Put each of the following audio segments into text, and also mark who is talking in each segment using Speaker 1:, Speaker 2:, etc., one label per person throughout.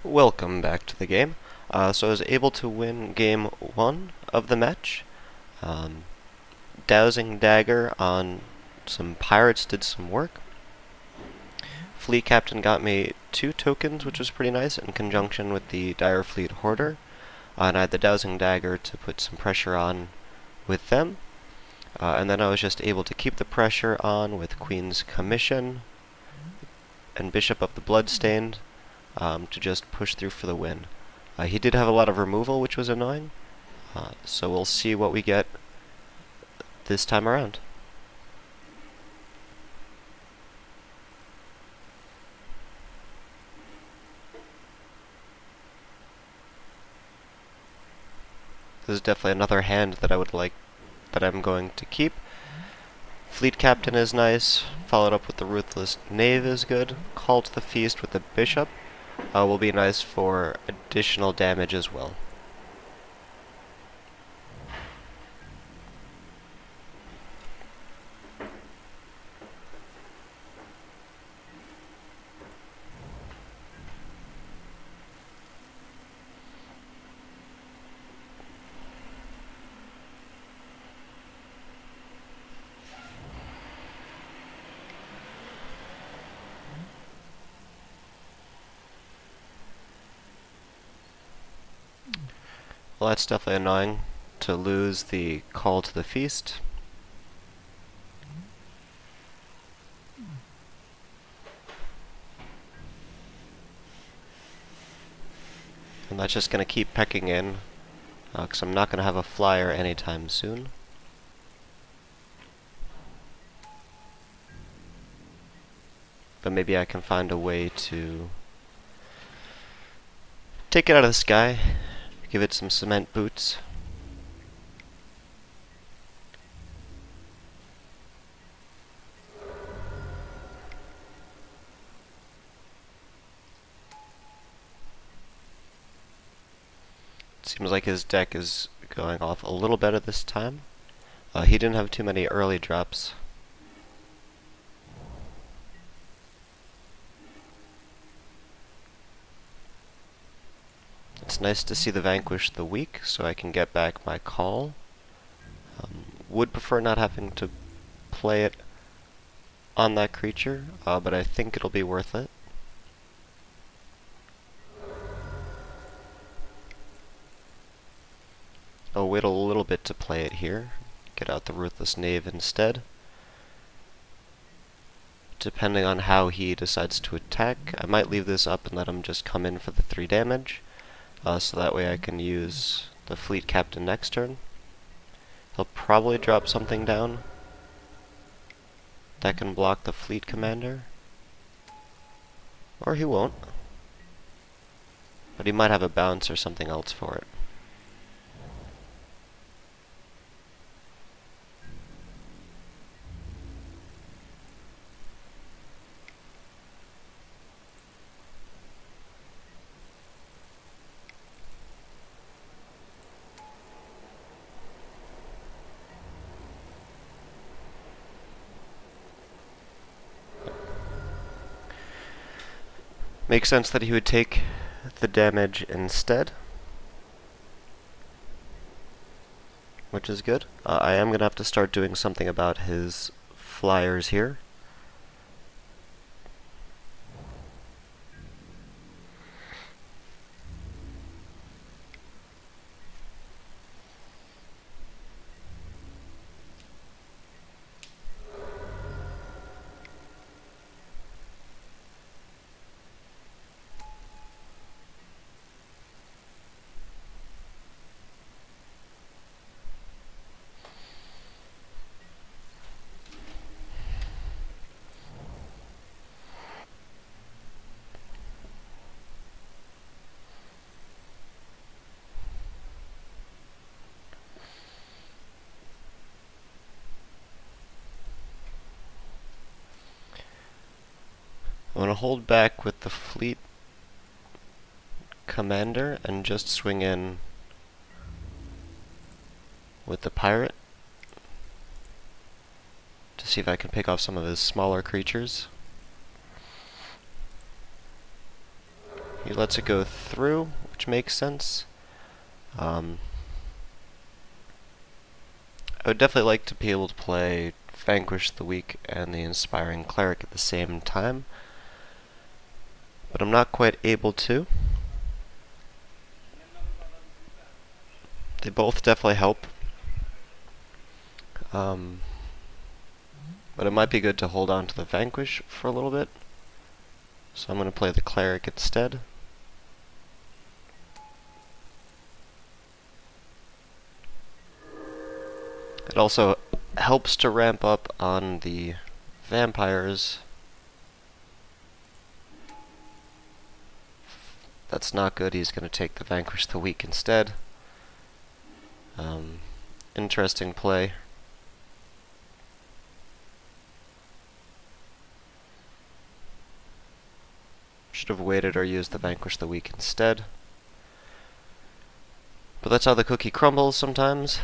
Speaker 1: Welcome back to the game. So I was able to win game 1 of the match. Um, Dowsing Dagger on some pirates did some work. Fleet Captain got me 2 tokens, which was pretty nice, in conjunction with the Dire Fleet Hoarder. And I had the Dowsing Dagger to put some pressure on with them. And then I was just able to keep the pressure on with Queen's Commission and Bishop of the Bloodstained to just push through for the win. He did have a lot of removal, which was annoying, so we'll see what we get this time around. This is definitely another hand that I'm going to keep. Fleet Captain is nice, followed up with the Ruthless Knave is good. Call to the Feast with the Bishop will be nice for additional damage as well. Well, that's definitely annoying to lose the Call to the Feast. And that's just going to keep pecking in, because I'm not going to have a flyer anytime soon. But maybe I can find a way to take it out of the sky, give it some cement boots. Seems like his deck is going off a little better this time. He didn't have too many early drops. It's nice to see the Vanquish the Weak, so I can get back my call. Would prefer not having to play it on that creature, but I think it'll be worth it. I'll wait a little bit to play it here. Get out the Ruthless Knave instead. Depending on how he decides to attack, I might leave this up and let him just come in for the 3 damage. So that way I can use the Fleet Captain next turn. He'll probably drop something down that can block the Fleet Commander. Or he won't. But he might have a bounce or something else for it. Makes sense that he would take the damage instead, which is good. I am going to have to start doing something about his flyers here. I'm going to hold back with the Fleet Commander and just swing in with the Pirate to see if I can pick off some of his smaller creatures. he lets it go through, which makes sense. I would definitely like to be able to play Vanquish the Weak and the Inspiring Cleric at the same time, but I'm not quite able to. They both definitely help, but it might be good to hold on to the Vanquish for a little bit, so I'm going to play the Cleric instead. It also helps to ramp up on the vampires. That's not good. He's going to take the Vanquish the Weak instead. Interesting play. Should have waited or used the Vanquish the Weak instead. But that's how the cookie crumbles sometimes.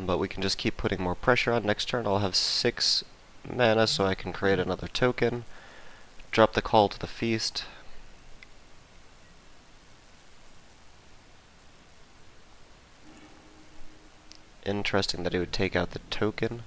Speaker 1: But we can just keep putting more pressure on. Next turn I'll have 6 mana, so I can create another token. Drop the Call to the Feast. Interesting that he would take out the token.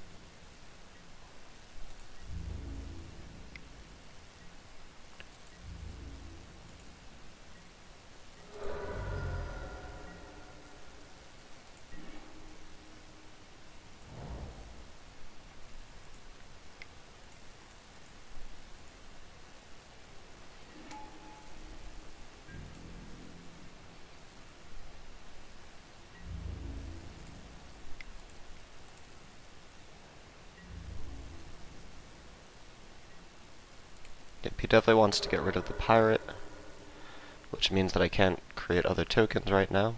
Speaker 1: Yep, he definitely wants to get rid of the pirate, which means that I can't create other tokens right now.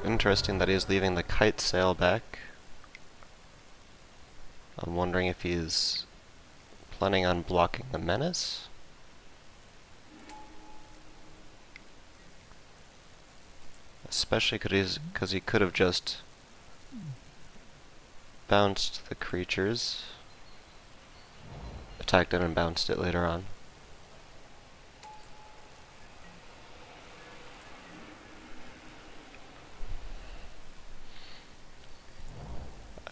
Speaker 1: Interesting that he's leaving the kite sail back. I'm wondering if he's planning on blocking the menace. Especially because he could have just bounced the creatures, attacked it and bounced it later on.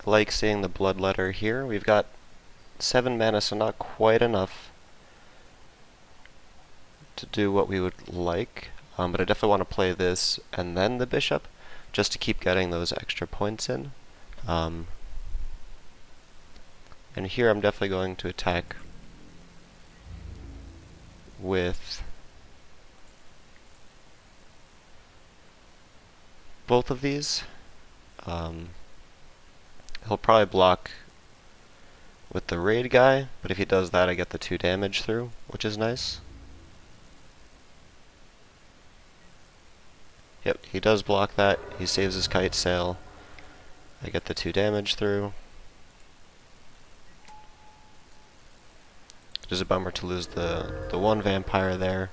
Speaker 1: I like seeing the Bloodletter here. We've got 7 mana, so not quite enough to do what we would like. But I definitely want to play this and then the bishop, just to keep getting those extra points in. And here I'm definitely going to attack with both of these. He'll probably block with the raid guy, but if he does that I get the 2 damage through, which is nice. Yep, he does block that. He saves his kite sail. I get the 2 damage through. It is a bummer to lose the 1 vampire there,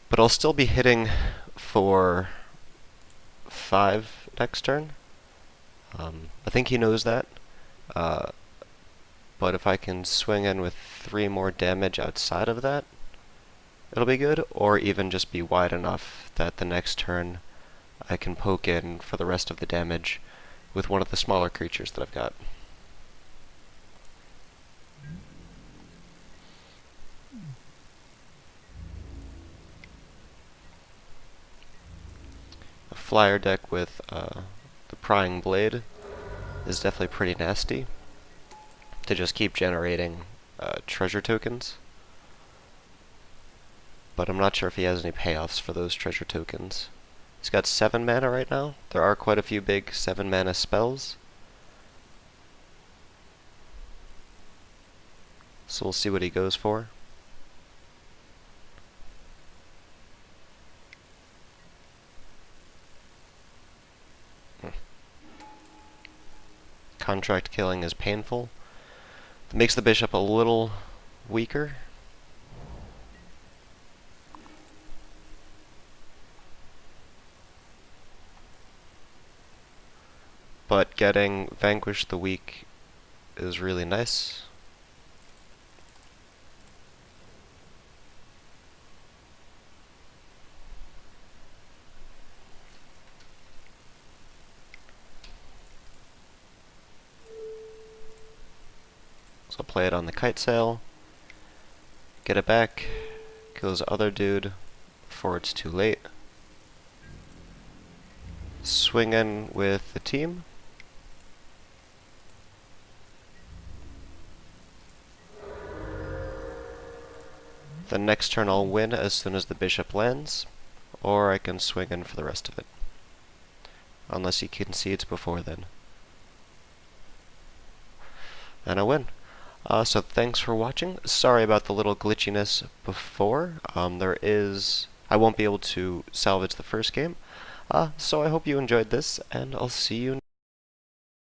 Speaker 1: but I'll still be hitting for 5 next turn. I think he knows that, but if I can swing in with 3 more damage outside of that, it'll be good, or even just be wide enough that the next turn I can poke in for the rest of the damage with one of the smaller creatures that I've got. A flyer deck with the Prying Blade is definitely pretty nasty to just keep generating treasure tokens. But I'm not sure if he has any payoffs for those treasure tokens. He's got 7 mana right now. There are quite a few big 7 mana spells. So we'll see what he goes for. contract killing is painful. It makes the bishop a little weaker. But getting Vanquish the Weak is really nice. So I'll play it on the kite sail, get it back, kill his other dude before it's too late. Swing in with the team. The next turn I'll win as soon as the bishop lands, or I can swing in for the rest of it. Unless he concedes before then. And I win. So thanks for watching. Sorry about the little glitchiness before. I won't be able to salvage the first game. So I hope you enjoyed this, and I'll see you